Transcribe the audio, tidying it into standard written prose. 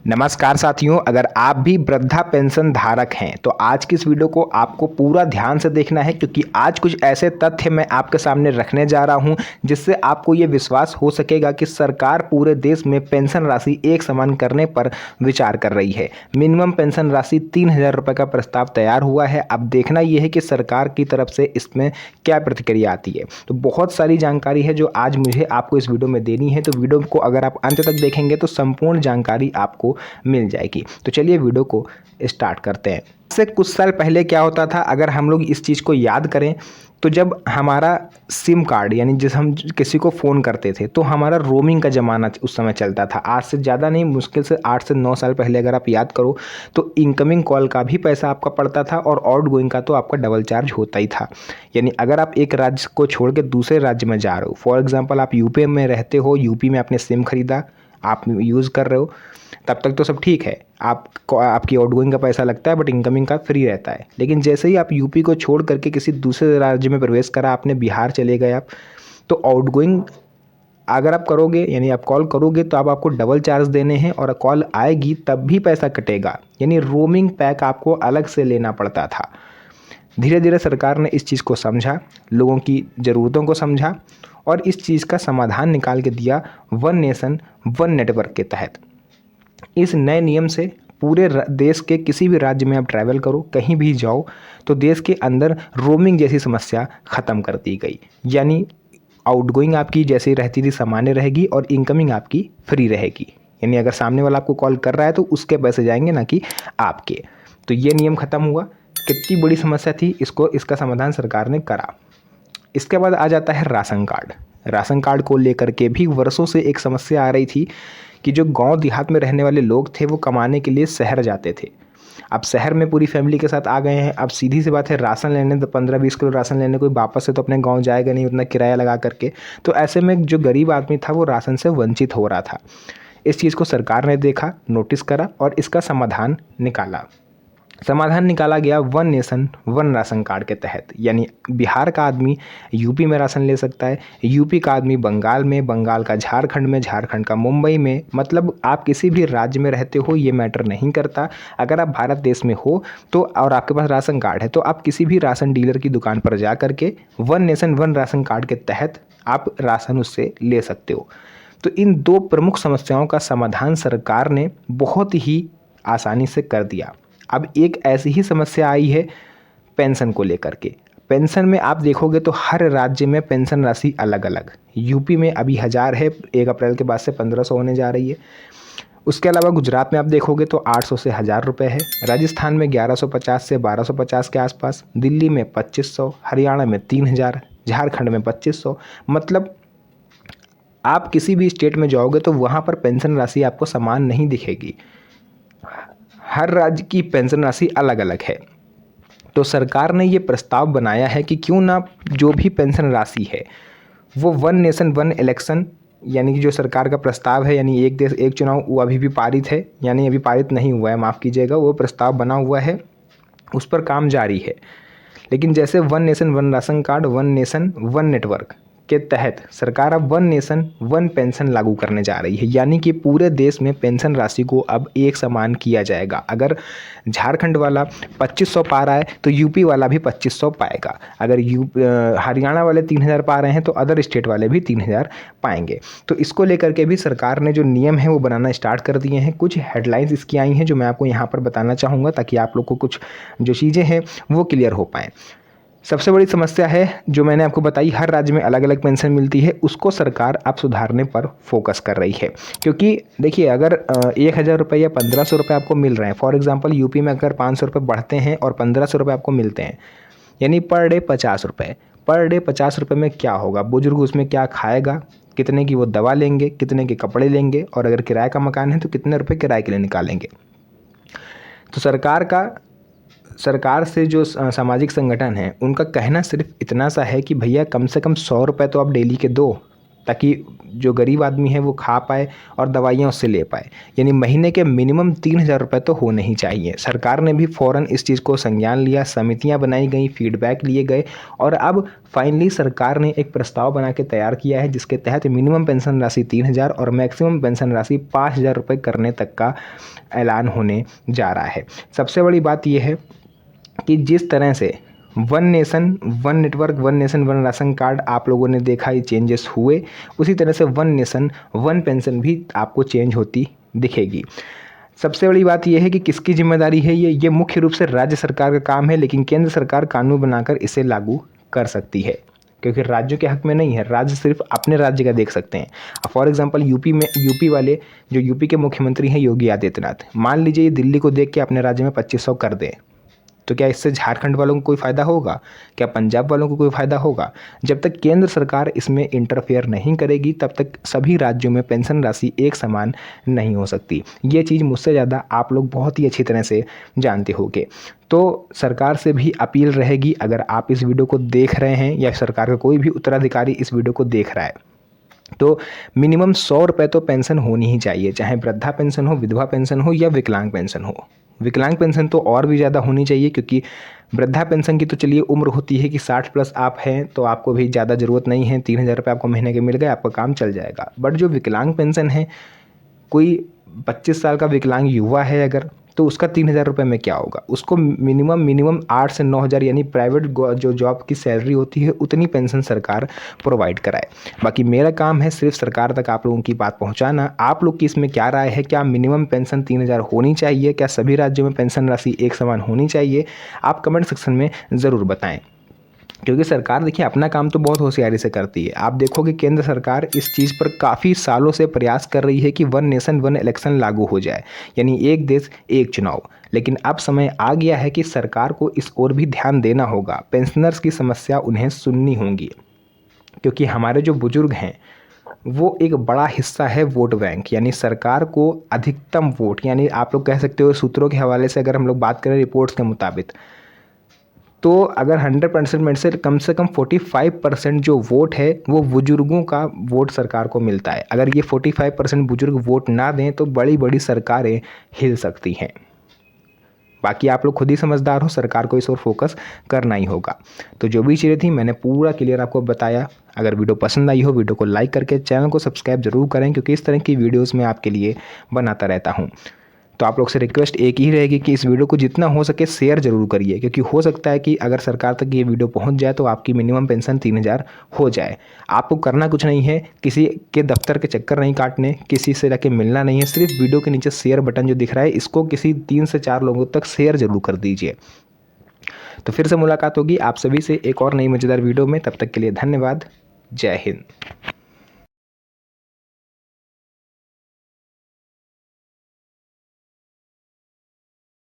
नमस्कार साथियों, अगर आप भी वृद्धा पेंशन धारक हैं तो आज की इस वीडियो को आपको पूरा ध्यान से देखना है, क्योंकि आज कुछ ऐसे तथ्य मैं आपके सामने रखने जा रहा हूं जिससे आपको ये विश्वास हो सकेगा कि सरकार पूरे देश में पेंशन राशि एक समान करने पर विचार कर रही है। मिनिमम पेंशन राशि 3,000 रुपये का प्रस्ताव तैयार हुआ है। अब देखना यह है कि सरकार की तरफ से इसमें क्या प्रतिक्रिया आती है। तो बहुत सारी जानकारी है जो आज मुझे आपको इस वीडियो में देनी है, तो वीडियो को अगर आप अंत तक देखेंगे तो संपूर्ण जानकारी आपको मिल जाएगी। तो चलिए वीडियो को स्टार्ट करते हैं। इससे कुछ साल पहले क्या होता था, अगर हम लोग इस चीज़ को याद करें तो जब हमारा सिम कार्ड यानी जिस हम किसी को फ़ोन करते थे तो हमारा रोमिंग का ज़माना उस समय चलता था। आज से ज़्यादा नहीं, मुश्किल से 8 से 9 साल पहले अगर आप याद करो तो इनकमिंग कॉल का भी पैसा आपका पड़ता था और आउट गोइंग का तो आपका डबल चार्ज होता ही था। यानी अगर आप एक राज्य को छोड़ के दूसरे राज्य में जा रहे हो, फॉर एग्जाम्पल आप यूपी में रहते हो, यूपी में आपने सिम खरीदा, आप यूज़ कर रहे हो, तब तक तो सब ठीक है, आपकी आउटगोइंग का पैसा लगता है बट इनकमिंग का फ्री रहता है। लेकिन जैसे ही आप यूपी को छोड़ करके किसी दूसरे राज्य में प्रवेश करा, आपने बिहार चले गए आप, तो आउटगोइंग अगर आप करोगे यानी आप कॉल करोगे तो अब आपको डबल चार्ज देने हैं और कॉल आएगी तब भी पैसा कटेगा। यानी रोमिंग पैक आपको अलग से लेना पड़ता था। धीरे धीरे सरकार ने इस चीज़ को समझा, लोगों की ज़रूरतों को समझा और इस चीज़ का समाधान निकाल के दिया वन नेशन वन नेटवर्क के तहत। इस नए नियम से पूरे देश के किसी भी राज्य में आप ट्रैवल करो, कहीं भी जाओ, तो देश के अंदर रोमिंग जैसी समस्या ख़त्म कर दी गई। यानी आउटगोइंग आपकी जैसी रहती थी सामान्य रहेगी और इनकमिंग आपकी फ्री रहेगी। यानी अगर सामने वाला आपको कॉल कर रहा है तो उसके पैसे जाएंगे, ना कि आपके। तो ये नियम ख़त्म हुआ। कितनी बड़ी समस्या थी, इसका समाधान सरकार ने करा। इसके बाद आ जाता है राशन कार्ड। राशन कार्ड को लेकर के भी वर्षों से एक समस्या आ रही थी कि जो गांव देहात में रहने वाले लोग थे वो कमाने के लिए शहर जाते थे। अब शहर में पूरी फैमिली के साथ आ गए हैं। अब सीधी सी बात है, राशन लेने तो 15-20 किलो राशन लेने कोई वापस से तो अपने गांव जाएगा नहीं उतना किराया लगा करके। तो ऐसे में जो गरीब आदमी था वो राशन से वंचित हो रहा था। इस चीज़ को सरकार ने देखा, नोटिस करा और इसका समाधान निकाला गया one nation one ration card के तहत। यानी बिहार का आदमी यूपी में राशन ले सकता है, यूपी का आदमी बंगाल में, बंगाल का झारखंड में, झारखंड का मुंबई में। मतलब आप किसी भी राज्य में रहते हो ये मैटर नहीं करता। अगर आप भारत देश में हो तो और आपके पास राशन कार्ड है तो आप किसी भी राशन डीलर की दुकान पर जा करके one nation one ration card के तहत आप राशन उससे ले सकते हो। तो इन दो प्रमुख समस्याओं का समाधान सरकार ने बहुत ही आसानी से कर दिया। अब एक ऐसी ही समस्या आई है पेंशन को लेकर के। पेंशन में आप देखोगे तो हर राज्य में पेंशन राशि अलग अलग। यूपी में अभी 1,000 है, 1 अप्रैल के बाद से 1,500 होने जा रही है। उसके अलावा गुजरात में आप देखोगे तो 800 से 1,000 रुपये है, राजस्थान में 1150 से 1250 के आसपास, दिल्ली में 2,500, हरियाणा में 3,000, झारखंड में 2,500। मतलब आप किसी भी स्टेट में जाओगे तो वहाँ पर पेंशन राशि आपको समान नहीं दिखेगी। हर राज्य की पेंशन राशि अलग अलग है। तो सरकार ने ये प्रस्ताव बनाया है कि क्यों ना जो भी पेंशन राशि है वो वन नेशन वन इलेक्शन, यानी कि जो सरकार का प्रस्ताव है, यानी एक देश एक चुनाव, वो अभी भी पारित है, यानी अभी पारित नहीं हुआ है, माफ़ कीजिएगा, वो प्रस्ताव बना हुआ है, उस पर काम जारी है। लेकिन जैसे one nation one ration card, one nation one network के तहत सरकार अब वन नेशन वन पेंशन लागू करने जा रही है। यानी कि पूरे देश में पेंशन राशि को अब एक समान किया जाएगा। अगर झारखंड वाला 2,500 पा रहा है तो यूपी वाला भी 2,500 पाएगा। अगर हरियाणा वाले 3,000 पा रहे हैं तो अदर स्टेट वाले भी 3,000 पाएंगे। तो इसको लेकर के भी सरकार ने जो नियम है वो बनाना स्टार्ट कर दिए हैं। कुछ हेडलाइंस इसकी आई हैं जो मैं आपको यहाँ पर बताना चाहूँगा ताकि आप लोग को कुछ जो चीज़ें हैं वो क्लियर हो पाएँ। सबसे बड़ी समस्या है जो मैंने आपको बताई, हर राज्य में अलग अलग पेंशन मिलती है, उसको सरकार अब सुधारने पर फोकस कर रही है। क्योंकि देखिए, अगर 1,000 रुपये या 1,500 रुपये आपको मिल रहे हैं, फॉर एग्जांपल यूपी में अगर 500 रुपये बढ़ते हैं और 1,500 रुपये आपको मिलते हैं, यानी पर डे 50 रुपये। पर डे 50 रुपये में क्या होगा, बुजुर्ग उसमें क्या खाएगा, कितने की वो दवा लेंगे, कितने के कपड़े लेंगे, और अगर किराए का मकान है तो कितने रुपये किराए के लिए निकालेंगे। तो सरकार से जो सामाजिक संगठन है उनका कहना सिर्फ इतना सा है कि भैया कम से कम 100 रुपये तो आप डेली के दो, ताकि जो गरीब आदमी है वो खा पाए और दवाइयाँ उससे ले पाए। यानी महीने के मिनिमम 3,000 रुपये तो होने ही चाहिए। सरकार ने भी फ़ौरन इस चीज़ को संज्ञान लिया, समितियां बनाई गई, फीडबैक लिए गए और अब फाइनली सरकार ने एक प्रस्ताव बना के तैयार किया है जिसके तहत मिनिमम पेंशन राशि 3,000 और मैक्सिमम पेंशन राशि 5,000 रुपये करने तक का ऐलान होने जा रहा है। सबसे बड़ी बात यह है कि जिस तरह से one nation one network, one nation one ration card आप लोगों ने देखा ये चेंजेस हुए, उसी तरह से वन नेशन वन पेंशन भी आपको चेंज होती दिखेगी। सबसे बड़ी बात यह है कि किसकी जिम्मेदारी है ये मुख्य रूप से राज्य सरकार का काम है, लेकिन केंद्र सरकार कानून बनाकर इसे लागू कर सकती है क्योंकि राज्यों के हक में नहीं है। राज्य सिर्फ अपने राज्य का देख सकते हैं। फॉर एग्जांपल यूपी वाले जो यूपी के मुख्यमंत्री हैं योगी आदित्यनाथ, मान लीजिए ये दिल्ली को देख के अपने राज्य में 2500 कर दें, तो क्या इससे झारखंड वालों को कोई फ़ायदा होगा? क्या पंजाब वालों को कोई फ़ायदा होगा? जब तक केंद्र सरकार इसमें इंटरफेयर नहीं करेगी तब तक सभी राज्यों में पेंशन राशि एक समान नहीं हो सकती। ये चीज़ मुझसे ज़्यादा आप लोग बहुत ही अच्छी तरह से जानते होंगे। तो सरकार से भी अपील रहेगी, अगर आप इस वीडियो को देख रहे हैं या सरकार का कोई भी उत्तराधिकारी इस वीडियो को देख रहा है, तो मिनिमम 100 रुपये तो पेंशन होनी ही चाहिए, चाहे वृद्धा पेंशन हो, विधवा पेंशन हो या विकलांग पेंशन हो। विकलांग पेंशन तो और भी ज़्यादा होनी चाहिए क्योंकि वृद्धा पेंशन की तो चलिए उम्र होती है कि 60 प्लस आप हैं तो आपको भी ज़्यादा ज़रूरत नहीं है, 3,000 रुपये आपको महीने के मिल गए, आपका काम चल जाएगा। बट जो विकलांग पेंशन है, कोई 25 साल का विकलांग युवा है अगर, तो उसका 3,000 रुपये में क्या होगा? उसको मिनिमम 8 से 9,000 यानी प्राइवेट जो जॉब की सैलरी होती है उतनी पेंशन सरकार प्रोवाइड कराए। बाकी मेरा काम है सिर्फ सरकार तक आप लोगों की बात पहुंचाना। आप लोग की इसमें क्या राय है? क्या मिनिमम पेंशन 3,000 होनी चाहिए? क्या सभी राज्यों में पेंशन राशि एक समान होनी चाहिए? आप कमेंट सेक्शन में ज़रूर बताएं, क्योंकि सरकार देखिए अपना काम तो बहुत होशियारी से करती है। आप देखोगे केंद्र सरकार इस चीज़ पर काफ़ी सालों से प्रयास कर रही है कि वन नेशन वन इलेक्शन लागू हो जाए, यानी एक देश एक चुनाव। लेकिन अब समय आ गया है कि सरकार को इस ओर भी ध्यान देना होगा। पेंशनर्स की समस्या उन्हें सुननी होगी, क्योंकि हमारे जो बुजुर्ग हैं वो एक बड़ा हिस्सा है वोट बैंक, यानी सरकार को अधिकतम वोट, यानी आप लोग कह सकते हो सूत्रों के हवाले से अगर हम लोग बात करें रिपोर्ट्स के मुताबिक, तो अगर 100% में से कम 45% जो वोट है वो बुजुर्गों का वोट सरकार को मिलता है। अगर ये 45% बुजुर्ग वोट ना दें तो बड़ी बड़ी सरकारें हिल सकती हैं। बाकी आप लोग खुद ही समझदार हो, सरकार को इस ओर फोकस करना ही होगा। तो जो भी चीज़ें थी मैंने पूरा क्लियर आपको बताया। अगर वीडियो पसंद आई हो, वीडियो को लाइक करके चैनल को सब्सक्राइब जरूर करें, क्योंकि इस तरह की वीडियोज़ मैं आपके लिए बनाता रहता हूँ। तो आप लोग से रिक्वेस्ट एक ही रहेगी कि इस वीडियो को जितना हो सके शेयर जरूर करिए, क्योंकि हो सकता है कि अगर सरकार तक ये वीडियो पहुंच जाए तो आपकी मिनिमम पेंशन 3,000 हो जाए। आपको करना कुछ नहीं है, किसी के दफ्तर के चक्कर नहीं काटने, किसी से जाके मिलना नहीं है, सिर्फ वीडियो के नीचे शेयर बटन जो दिख रहा है इसको किसी 3 से 4 लोगों तक शेयर जरूर कर दीजिए। तो फिर से मुलाकात होगी आप सभी से एक और नई मज़ेदार वीडियो में। तब तक के लिए धन्यवाद। जय हिंद।